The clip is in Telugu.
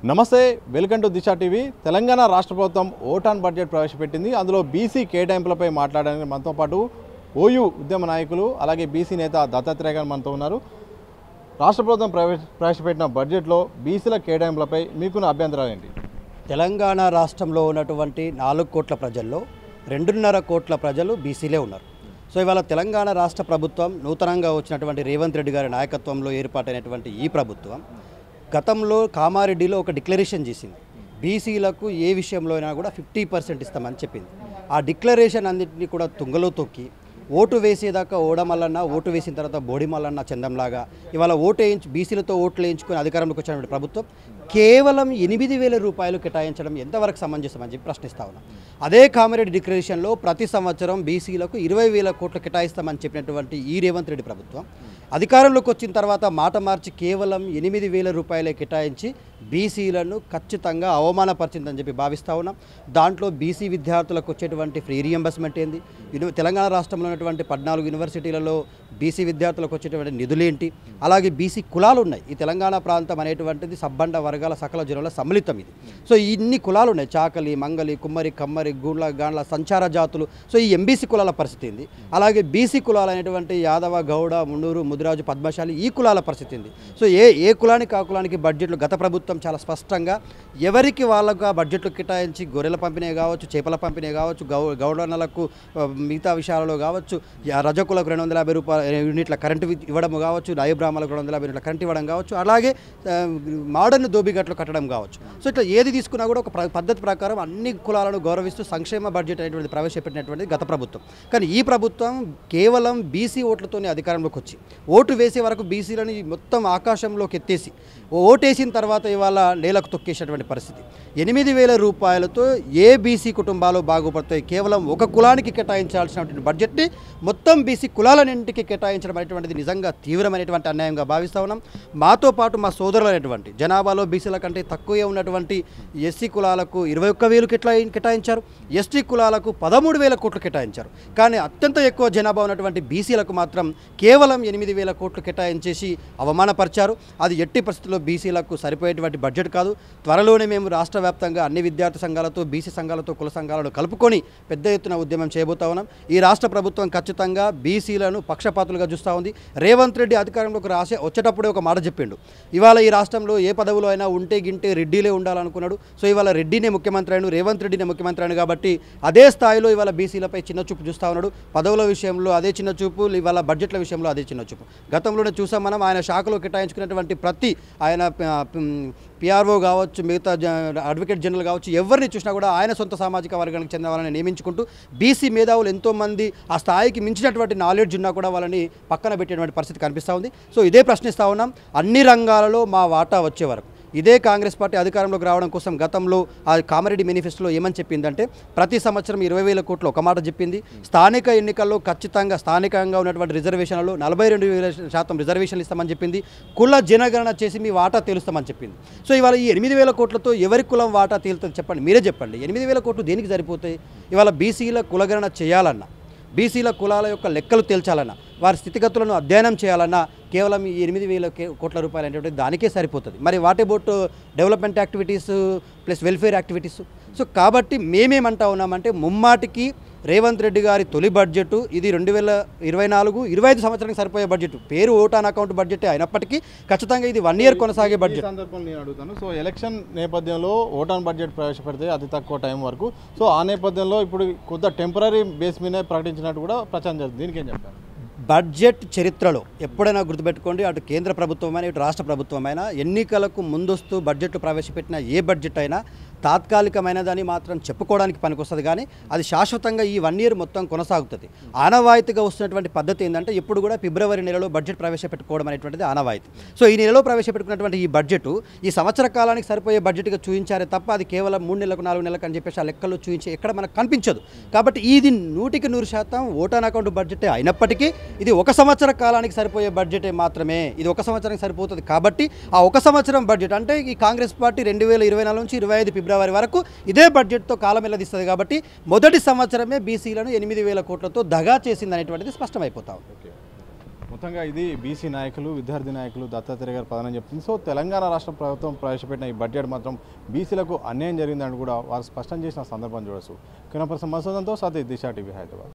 నమస్తే, welcome to Disha TV. Telangana రాష్ట్ర ప్రభుత్వం ఓటాన్ బడ్జెట్ ప్రవేశపెట్టింది. అందులో బీసీ కేటాయింపులపై మాట్లాడడానికి మనతో పాటు ఓయూ ఉద్యమ నాయకులు అలాగే బీసీ నేత దత్తాత్రేయ గారు మనతో ఉన్నారు. రాష్ట్ర ప్రభుత్వం ప్రవేశపెట్టిన బడ్జెట్లో బీసీల కేటాయింపులపై మీకున్న అభ్యంతరాలు ఏంటి? తెలంగాణ రాష్ట్రంలో ఉన్నటువంటి 4 కోట్ల ప్రజల్లో 2.5 కోట్ల ప్రజలు బీసీలే ఉన్నారు. సో ఇవాళ తెలంగాణ రాష్ట్ర ప్రభుత్వం నూతనంగా వచ్చినటువంటి రేవంత్ రెడ్డి గారి నాయకత్వంలో ఏర్పాటైనటువంటి ఈ ప్రభుత్వం గతంలో కామారెడ్డిలో ఒక డిక్లరేషన్ చేసింది. బీసీలకు ఏ విషయంలో అయినా కూడా 50% ఇస్తామని చెప్పింది. ఆ డిక్లరేషన్ అన్నింటినీ కూడా తుంగలో తొక్కి ఓటు వేసేదాకా ఓడమల్లన్న, ఓటు వేసిన తర్వాత బోడిమల్లన్న చందంలాగా ఇవాళ బీసీలతో ఓట్లు వేయించుకొని అధికారంలోకి వచ్చినటువంటి ప్రభుత్వం కేవలం 8,000 రూపాయలు కేటాయించడం ఎంతవరకు సమంజసమని చెప్పి ప్రశ్నిస్తా ఉన్నాం. అదే కామారెడ్డి డిక్లరేషన్లో ప్రతి సంవత్సరం బీసీలకు 20,000 కోట్లు కేటాయిస్తామని చెప్పినటువంటి ఈ రేవంత్ రెడ్డి ప్రభుత్వం అధికారంలోకి వచ్చిన తర్వాత మాట మార్చి కేవలం 8,000 రూపాయలే కేటాయించి బీసీలను ఖచ్చితంగా అవమానపరిచిందని చెప్పి భావిస్తూ ఉన్నాం. దాంట్లో బీసీ విద్యార్థులకు వచ్చేటువంటి ఫ్రీ రియంబర్స్మెంట్ ఏంది, తెలంగాణ రాష్ట్రంలో ఉన్నటువంటి 14 యూనివర్సిటీలలో బీసీ విద్యార్థులకు వచ్చేటువంటి నిధులేంటి, అలాగే బీసీ కులాలు ఉన్నాయి. ఈ తెలంగాణ ప్రాంతం అనేటువంటిది సబ్బండ వర్గాల సకల జనుల సమ్మిళితం ఇది. సో ఇన్ని కులాలు ఉన్నాయి, చాకలి, మంగలి, కుమ్మరి, కమ్మరి, గూండ్ల, గాండ్ల, సంచార జాతులు. సో ఈ ఎంబీసీ కులాల పరిస్థితి ఏంది, అలాగే బీసీ కులాలు అనేటువంటి యాదవ, గౌడ, మున్నూరు, ముదిరాజు, పద్మశాలి ఈ కులాల పరిస్థితి ఏంది. సో ఏ కులానికి ఆ కులానికి బడ్జెట్లు గత ప్రభుత్వం చాలా స్పష్టంగా ఎవరికి వాళ్ళకు ఆ బడ్జెట్లు కేటాయించి గొర్రెల పంపిణీ కావచ్చు, చేపల పంపిణీ కావచ్చు, గౌడన్నలకు మిగతా విషయాలలో కావచ్చు, రజకులకు 250 రూపాయల యూనిట్ల కరెంటు ఇవ్వడం కావచ్చు, నాయ బ్రాహ్మణులకు 250 యూనిట్ల కరెంటు ఇవ్వడం కావచ్చు, అలాగే మోడర్న్ దోబిగట్లు కట్టడం కావచ్చు. సో ఇట్లా ఏది తీసుకున్నా కూడా ఒక పద్ధతి ప్రకారం అన్ని కులాలను గౌరవిస్తూ సంక్షేమ బడ్జెట్ అనేటువంటి ప్రవేశపెట్టినటువంటి గత ప్రభుత్వం. కానీ ఈ ప్రభుత్వం కేవలం బీసీ ఓట్లతోనే అధికారంలోకి వచ్చి ఓటు వేసే వరకు బీసీలను మొత్తం ఆకాశంలోకి ఎత్తేసి ఓటేసిన తర్వాత ఇవాళ నేలకు తొక్కేసినటువంటి పరిస్థితి. 8,000 రూపాయలతో ఏ బీసీ కుటుంబాలు బాగుపడతాయి? కేవలం ఒక కులానికి కేటాయించాల్సినటువంటి బడ్జెట్ని మొత్తం బీసీ కులాలన్నింటికి కేటాయించడం అనేటువంటిది నిజంగా తీవ్రమైనటువంటి అన్యాయంగా భావిస్తూ ఉన్నాం. మాతో పాటు మా సోదరులు అనేటువంటి జనాభాలో బీసీల కంటే తక్కువే ఉన్నటువంటి ఎస్సీ కులాలకు 21,000 కేటాయించారు, ఎస్టీ కులాలకు 13,000 కోట్లు కేటాయించారు. కానీ అత్యంత ఎక్కువ జనాభా ఉన్నటువంటి బీసీలకు మాత్రం కేవలం 8,000 కోట్లు కేటాయించేసి అవమానపరిచారు. అది ఎట్టి పరిస్థితుల్లో బీసీలకు సరిపోయేటువంటి బడ్జెట్ కాదు. త్వరలోనే మేము రాష్ట్ర వ్యాప్తంగా అన్ని విద్యార్థి సంఘాలతో, బీసీ సంఘాలతో, కుల సంఘాలను కలుపుకొని పెద్ద ఎత్తున ఉద్యమం చేయబోతా ఉన్నాం. ఈ రాష్ట్ర ప్రభుత్వం ఖచ్చితంగా బీసీలను పక్షపాతులుగా చూస్తూ ఉంది. రేవంత్ రెడ్డి అధికారంలోకి వచ్చేటప్పుడే ఒక మాట చెప్పిండు, ఇవాళ ఈ రాష్ట్రంలో ఏ పదవులో అయినా ఉంటే గింటే రెడ్డిలే ఉండాలనుకున్నాడు. సో ఇవాళ రెడ్డినే ముఖ్యమంత్రి అయిన, రేవంత్ రెడ్డినే ముఖ్యమంత్రి అయిన కాబట్టి అదే స్థాయిలో ఇవాళ బీసీలపై చిన్నచూపు చూస్తూ ఉన్నాడు. పదవుల విషయంలో అదే చిన్నచూపు, ఇవాళ బడ్జెట్ల విషయంలో అదే చిన్నచూపు. గతంలోనే చూసాం మనం, ఆయన శాఖలో కేటాయించుకున్నటువంటి ప్రతి ఆయన పిఆర్ఓ కావచ్చు, మిగతా అడ్వకేట్ జనరల్ కావచ్చు, ఎవరిని చూసినా కూడా ఆయన సొంత సామాజిక వర్గానికి చెందిన వాళ్ళని నియమించుకుంటూ బీసీ మేధావులు ఎంతోమంది ఆ స్థాయికి మించినటువంటి నాలెడ్జ్ ఉన్నా కూడా వాళ్ళని పక్కన పెట్టేటువంటి పరిస్థితి కనిపిస్తూ ఉంది. సో ఇదే ప్రశ్నిస్తూ ఉన్నాం, అన్ని రంగాలలో మా వాటా వచ్చే వరకు. ఇదే కాంగ్రెస్ పార్టీ అధికారంలోకి రావడం కోసం గతంలో ఆ కామారెడ్డి మేనిఫెస్టోలో ఏమని చెప్పిందంటే ప్రతి సంవత్సరం 20,000 కోట్లు ఒక మాట చెప్పింది. స్థానిక ఎన్నికల్లో ఖచ్చితంగా స్థానికంగా ఉన్నటువంటి రిజర్వేషన్లలో 42% రిజర్వేషన్లు ఇస్తామని చెప్పింది. కుల జనగణన చేసి మీ వాటా తేలుస్తామని చెప్పింది. సో ఇవాళ ఈ 8,000 కోట్లతో ఎవరి కులం వాటా తేలుతుంది చెప్పండి, మీరే చెప్పండి. 8,000 కోట్లు దేనికి సరిపోతాయి? ఇవాళ బీసీల కులగణన చేయాలన్నా, బీసీల కులాల యొక్క లెక్కలు తేల్చాలన్నా, వారి స్థితిగతులను అధ్యయనం చేయాలన్నా కేవలం ఈ 8,000 కోట్ల రూపాయలు అనేటువంటి దానికే సరిపోతుంది. మరి what about development activities plus welfare activities? So కాబట్టి మేమేమంటా ఉన్నామంటే ముమ్మాటికి రేవంత్ రెడ్డి గారి తొలి బడ్జెట్ ఇది 2024-25 సంవత్సరానికి సరిపోయే బడ్జెట్. పేరు ఓటాన్ అకౌంట్ బడ్జెట్ అయినప్పటికీ ఖచ్చితంగా ఇది 1 ఇయర్ కొనసాగే బడ్జెట్. సందర్భంలో నేను అడుగుతాను, సో ఎలక్షన్ నేపథ్యంలో ఓటాన్ బడ్జెట్ ప్రవేశపెడితే అతి తక్కువ టైం వరకు, సో ఆ నేపథ్యంలో ఇప్పుడు కొత్త టెంపరీ బేస్ మీద ప్రకటించినట్టు కూడా ప్రచారం చేస్తుంది. దీనికి ఏం చెప్తారు? బడ్జెట్ చరిత్రలో ఎప్పుడైనా గుర్తుపెట్టుకోండి, అటు కేంద్ర ప్రభుత్వమైనా ఇటు రాష్ట్ర ప్రభుత్వమైనా ఎన్నికలకు ముందొస్తూ బడ్జెట్లు ప్రవేశపెట్టిన ఏ బడ్జెట్ అయినా తాత్కాలికమైనదని మాత్రం చెప్పుకోవడానికి పనికొస్తుంది, కానీ అది శాశ్వతంగా ఈ 1 ఇయర్ మొత్తం కొనసాగుతుంది. ఆనవాయితీగా వస్తున్నటువంటి పద్ధతి ఏంటంటే ఎప్పుడు కూడా ఫిబ్రవరి నెలలో బడ్జెట్ ప్రవేశపెట్టుకోవడం అనేటువంటిది ఆనవాయితీ. సో ఈ నెలలో ప్రవేశపెట్టుకున్నటువంటి ఈ బడ్జెట్ ఈ సంవత్సర కాలానికి సరిపోయే బడ్జెట్గా చూపించారే తప్ప అది కేవలం 3 నెలలకు 4 నెలలకు అని చెప్పేసి ఆ లెక్కల్లో చూపించే ఎక్కడ మనకు కనిపించదు. కాబట్టి ఇది 100% ఓటాన్ అకౌంట్ బడ్జెటే అయినప్పటికీ ఇది 1 సంవత్సర కాలానికి సరిపోయే బడ్జెటే మాత్రమే. ఇది 1 సంవత్సరానికి సరిపోతుంది. కాబట్టి ఆ 1 సంవత్సరం బడ్జెట్ అంటే ఈ కాంగ్రెస్ పార్టీ 2024 నుంచి 25 ఫిబ్రవరి వరకు ఇదే బడ్జెట్తో కాలం వెళ్ళదిస్తుంది. కాబట్టి మొదటి సంవత్సరమే బీసీలను 8,000 కోట్లతో దగా చేసింది అనేటువంటిది స్పష్టమైపోతా ఉంది. మొత్తంగా ఇది బీసీ నాయకులు విద్యార్థి నాయకులు దత్తాత్రేయ గారు ప్రధానం చెప్తుంది. సో తెలంగాణ రాష్ట్ర ప్రభుత్వం ప్రవేశపెట్టిన ఈ బడ్జెట్ మాత్రం బీసీలకు అన్యాయం జరిగిందని కూడా వారు స్పష్టం చేసిన సందర్భం చూడవచ్చు. కిరణ్ ప్రసాద్ మసూదంతో సతీష్ దిశ టీవీ హైదరాబాద్.